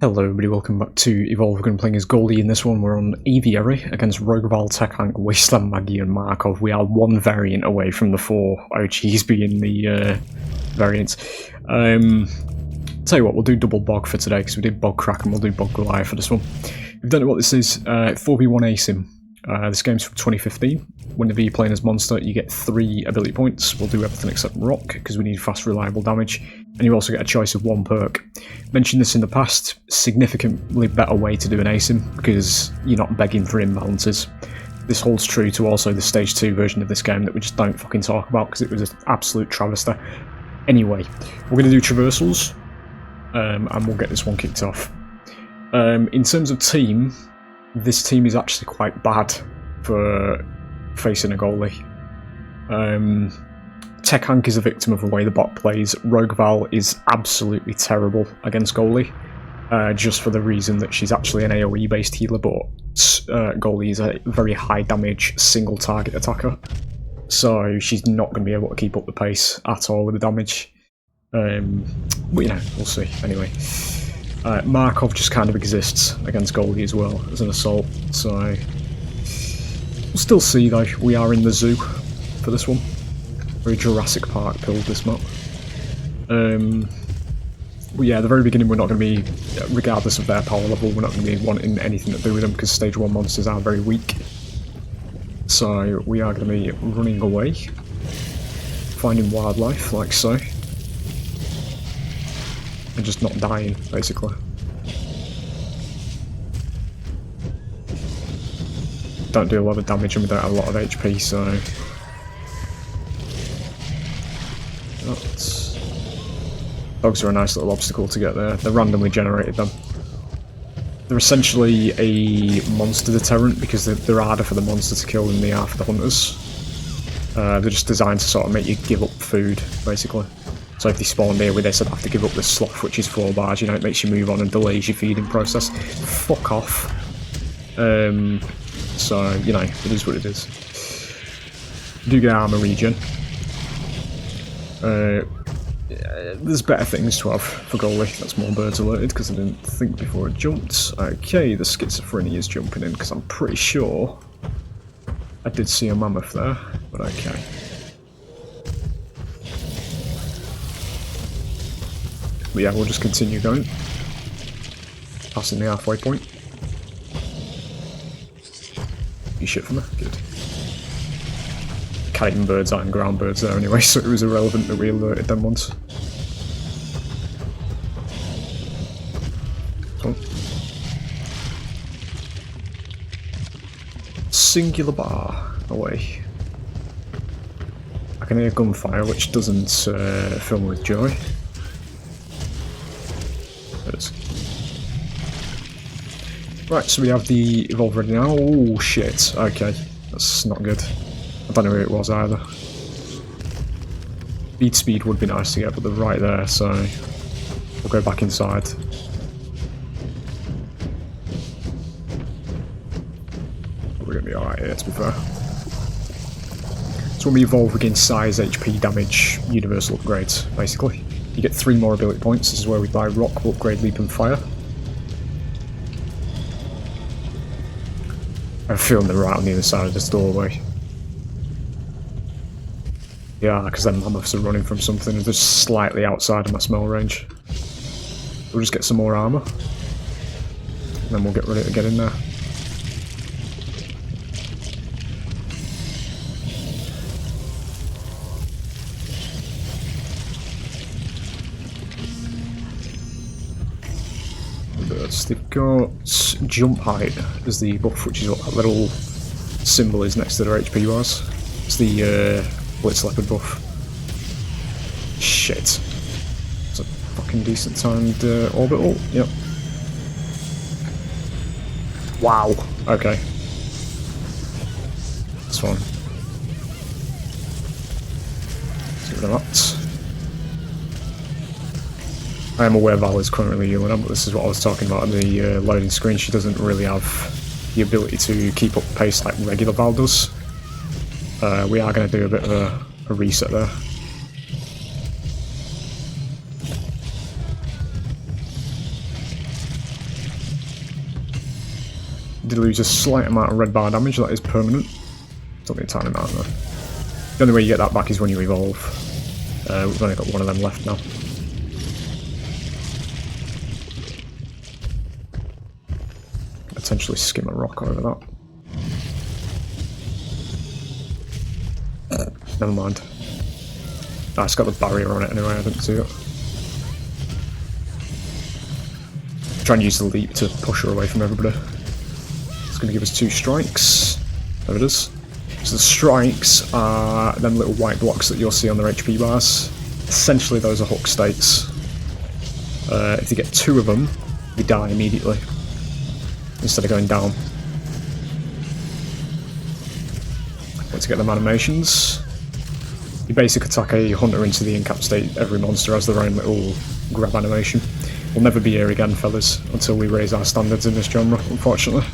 Hello everybody, welcome back to Evolve. We're going to be playing as Goldie in this one. We're on Aviary against Rogueval, Techhank, Wasteland Maggie and Markov. We are one variant away from the four OGs being the variants. Tell you what, we'll do double BOG for today because we did BOG Crack and we'll do BOG Goliath for this one. If you don't know what this is, 4v1 ASIM. This game's from 2015. Whenever you're playing as monster, you get 3 ability points. We'll do everything except rock because we need fast, reliable damage. And you also get a choice of 1 perk. Mentioned this in the past, significantly better way to do an ASIM because you're not begging for imbalances. This holds true to also the stage 2 version of this game that we just don't fucking talk about because it was an absolute travesty. Anyway, we're going to do traversals and we'll get this one kicked off. In terms of team, this team is actually quite bad for facing a goalie. Techhank is a victim of the way the bot plays. Rogueval is absolutely terrible against goalie, just for the reason that she's actually an AoE based healer, but goalie is a very high damage single target attacker, so she's not going to be able to keep up the pace at all with the damage. But you know, we'll see. Anyway, Markov just kind of exists against goalie as well as an assault, so we'll still see though. We are in the zoo for this one. Very Jurassic Park build this map. But yeah, at the very beginning we're not going to be, regardless of their power level, we're not going to be wanting anything to do with them because stage 1 monsters are very weak. So we are going to be running away, finding wildlife like so, and just not dying basically. Don't do a lot of damage and we don't have a lot of HP, so dogs are a nice little obstacle to get there. They're randomly generated them. They're essentially a monster deterrent because they're harder for the monster to kill than they are for the hunters. They're just designed to sort of make you give up food, basically. So if they spawn near with this, I'd have to give up the sloth, which is 4 bars, you know, it makes you move on and delays your feeding process. Fuck off. So, you know, it is what it is. You do get armor regen. There's better things to have for goalie. That's more birds alerted because I didn't think before it jumped. Okay, the schizophrenia is jumping in because I'm pretty sure I did see a mammoth there, but okay. But yeah, we'll just continue going. Passing the halfway point. You shit for me? Good. Carrying birds out and ground birds there anyway, so it was irrelevant that we alerted them once. Oh. Singular bar away. I can hear gunfire, which doesn't fill me with joy. Right, so we have the Evolve ready now. Oh shit, okay, that's not good. I don't know who it was either. Beat speed would be nice to get, but they're right there, so we'll go back inside. We're going to be alright here, to be fair. So when we evolve, we gain size, HP, damage, universal upgrades, basically. You get 3 more ability points. This is where we buy rock, upgrade, leap and fire. I have a feeling they're right on the other side of this doorway. Yeah, because them mammoths are running from something just slightly outside of my smell range. We'll just get some more armour. And then we'll get ready to get in there. They've got jump height as the buff, which is what that little symbol is next to their HP bars. It's the Blitz Leopard buff. Shit. It's a fucking decent timed orbital. Yep. Wow. Okay. That's fine. Let's get rid of that. I am aware Val is currently healing up, but this is what I was talking about on the loading screen. She doesn't really have the ability to keep up pace like regular Val does. We are going to do a bit of a reset there. Did lose a slight amount of red bar damage, that is permanent. It's only a tiny amount though. The only way you get that back is when you evolve. We've only got one of them left now. Potentially skim a rock over that. Never mind. Ah, it's got the barrier on it anyway, I didn't see it. Try and use the leap to push her away from everybody. It's going to give us 2 strikes. There it is. So the strikes are them little white blocks that you'll see on their HP bars. Essentially those are hook states. If you get 2 of them, you die immediately, instead of going down. Once you get them animations, you basically attack a hunter into the incap state. Every monster has their own little grab animation. We'll never be here again, fellas, until we raise our standards in this genre, unfortunately.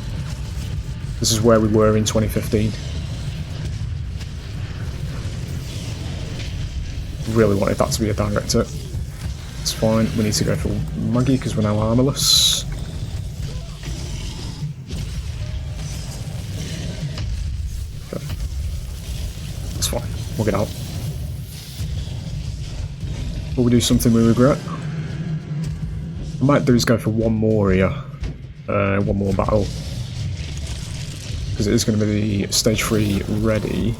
This is where we were in 2015. Really wanted that to be a direct hit. It's fine, we need to go for Maggie because we're now armorless. Okay. It's fine, we'll get out. Will we do something we regret? I might do is go for one more here. One more battle. Because it is going to be the stage 3 ready.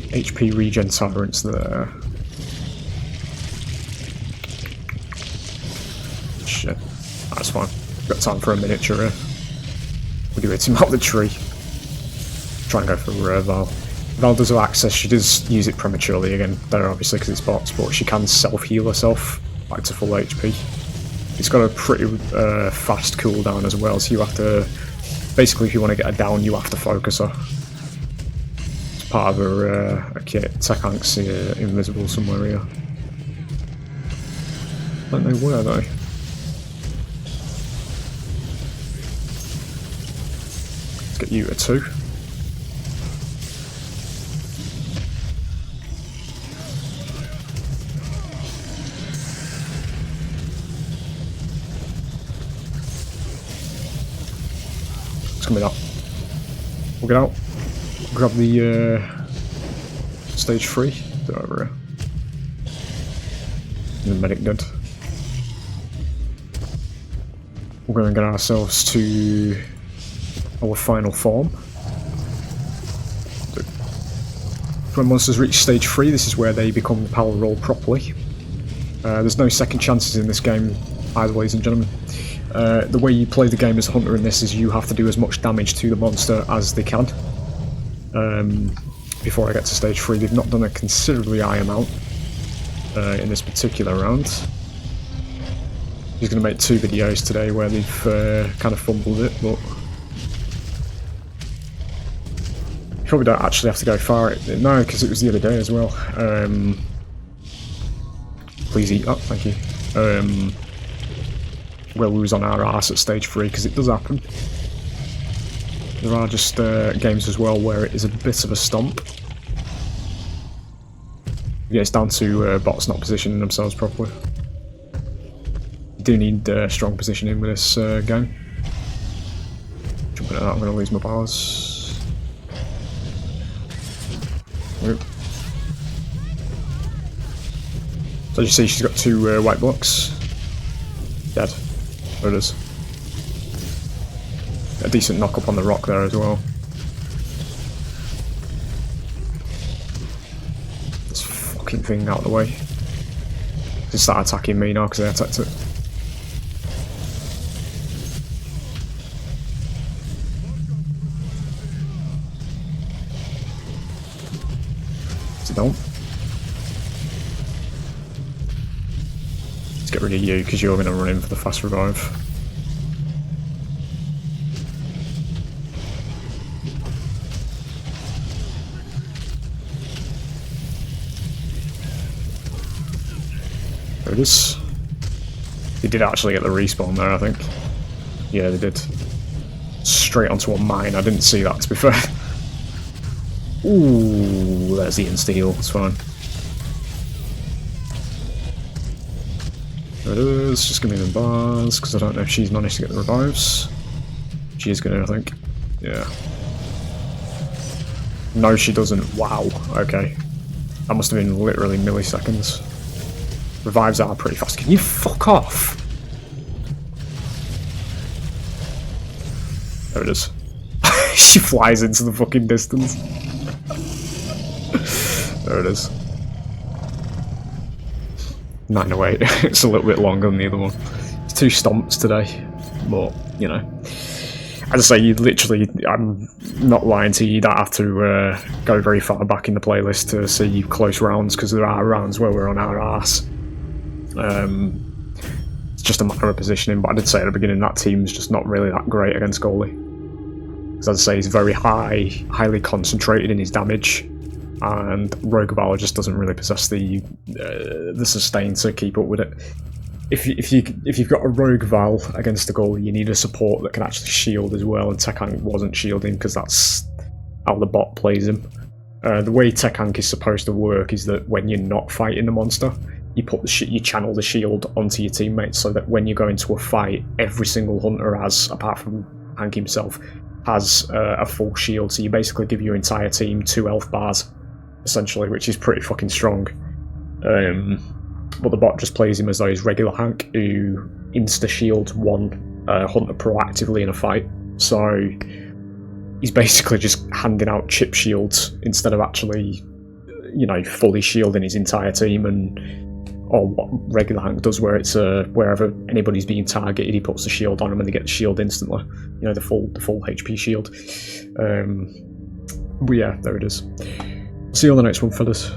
HP regen tyrants there. Shit. That's fine. Got time for a miniature here. We do hit him out the tree. Try and go for Val. Val does have access, she does use it prematurely again, there obviously because it's bots, but she can self-heal herself back to full HP. It's got a pretty fast cooldown as well, so you have to, basically if you want to get her down, you have to focus her. It's part of her kit. Tech-Ank's invisible somewhere here. I don't know where though. Let's get you a 2. Coming up. We'll get out. Grab the stage 3. Do it over here. And the medic dead. We're going to get ourselves to our final form. When monsters reach stage 3, this is where they become the power roll properly. There's no second chances in this game either, ladies and gentlemen. The way you play the game as a hunter in this is you have to do as much damage to the monster as they can. Before I get to stage 3, they've not done a considerably high amount in this particular round. He's going to make 2 videos today where they've kind of fumbled it, but you probably don't actually have to go far. No, because it was the other day as well. Please eat up, thank you. Where we was on our arse at stage 3, because it does happen. There are just games as well where it is a bit of a stomp. Yeah, it's down to bots not positioning themselves properly. You do need strong positioning with this game. Jumping at that, I'm going to lose my powers. Yep. So as you see, she's got 2 white blocks. Dead. There it is. A decent knock up on the rock there as well. This fucking thing out of the way. Just start attacking me now because I attacked it. Is it done? Let's get rid of you because you're going to run in for the fast revive. There it is. They did actually get the respawn there, I think. Yeah, they did. Straight onto a mine, I didn't see that to be fair. Ooh, there's the insta-heal, it's fine. There it is, just give me the bars, because I don't know if she's managed to get the revives. She is gonna, I think. Yeah. No, she doesn't. Wow, okay. That must have been literally milliseconds. Revives are pretty fast. Can you fuck off? There it is. She flies into the fucking distance. There it is. 908. It's a little bit longer than the other one. It's 2 stomps today, but you know. As I say, you literally, I'm not lying to you, you don't have to go very far back in the playlist to see close rounds, because there are rounds where we're on our arse. It's just a matter of positioning, but I did say at the beginning that team's just not really that great against goalie. Because as I say, he's very highly concentrated in his damage, and Rogueval just doesn't really possess the sustain to keep up with it. If you've got a Rogue Val against a goalie, you need a support that can actually shield as well, and Tekhank wasn't shielding because that's how the bot plays him. The way Tekhank is supposed to work is that when you're not fighting the monster, you channel the shield onto your teammates, so that when you go into a fight, every single hunter has, apart from Hank himself, has a full shield. So you basically give your entire team 2 health bars, essentially, which is pretty fucking strong. But the bot just plays him as though he's regular Hank, who insta-shields one hunter proactively in a fight. So he's basically just handing out chip shields instead of actually, you know, fully shielding his entire team, or what regular Hank does, where it's wherever anybody's being targeted, he puts the shield on them and they get the shield instantly. You know, the full HP shield. But yeah, there it is. See you on the next one, fellas.